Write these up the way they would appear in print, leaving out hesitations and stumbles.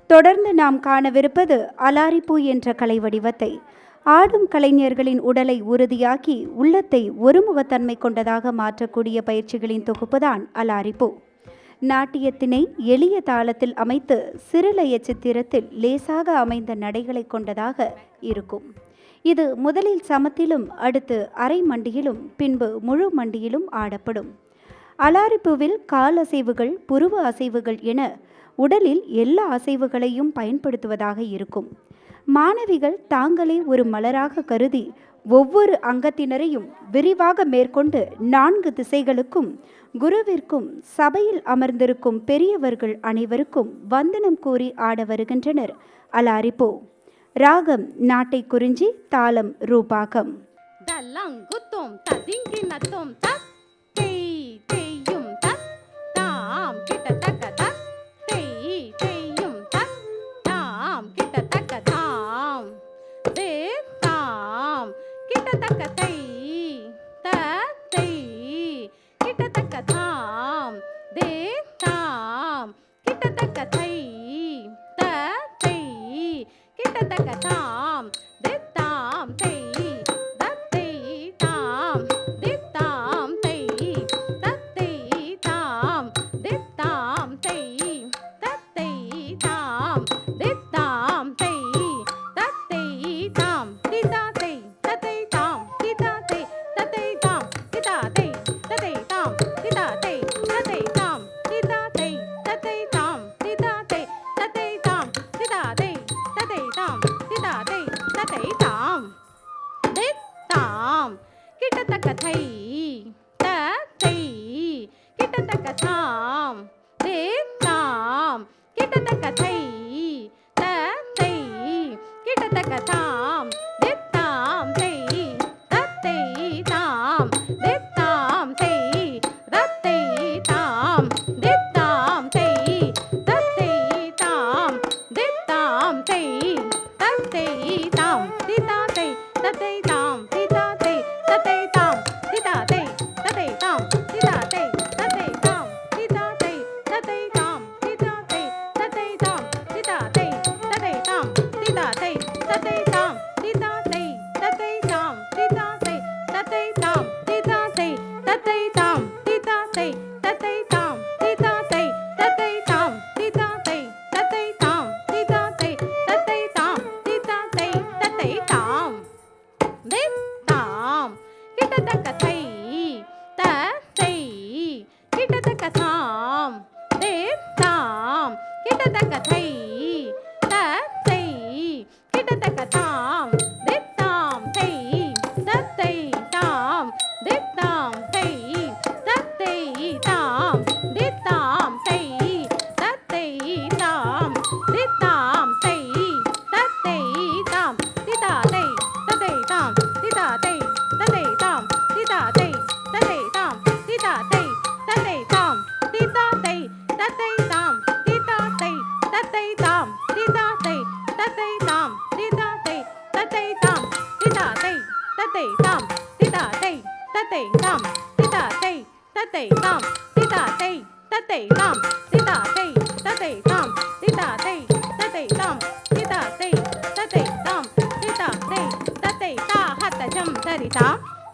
தொடர்ந்து நாம் காணவிருப்பது அலாரிப்பூ என்ற கலை வடிவத்தை. ஆடும் கலைஞர்களின் உடலை உறுதியாக்கி உள்ளத்தை ஒருமுகத்தன்மை கொண்டதாக மாற்றக்கூடிய பயிற்சிகளின் தொகுப்புதான் அலாரிப்பூ. நாட்டியத்தினை எளிய தாளத்தில் அமைத்து சிறுலய சித்திரத்தில் லேசாக அமைந்த நடைகளை கொண்டதாக இருக்கும். இது முதலில் சமத்திலும் அடுத்து அரை மண்டியிலும் பின்பு முழு மண்டியிலும் ஆடப்படும். அலாரிப்பூவில் கால் அசைவுகள், புருவ அசைவுகள் என உடலில் எல்லா அசைவுகளையும் பயன்படுத்துவதாக இருக்கும். மாணவிகள் தாங்களே ஒரு மலராக கருதி ஒவ்வொரு அங்கத்தினரையும் விரிவாக மேற்கொண்டு 4 திசைகளுக்கும் குருவிற்கும் சபையில் அமர்ந்திருக்கும் பெரியவர்கள் அனைவருக்கும் வந்தனம் கூறி ஆட வருகின்றனர் அலாரிப்பூ. ராகம் நாட்டை குறிஞ்சி, தாளம் ரூபாகம்.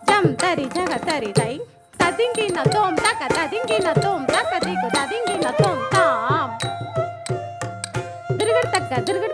Jam tari jaga tari dai, tadingi na tom taka, tadingi na tom taka, tadingi na tom tam. Dirgar taka, dirgar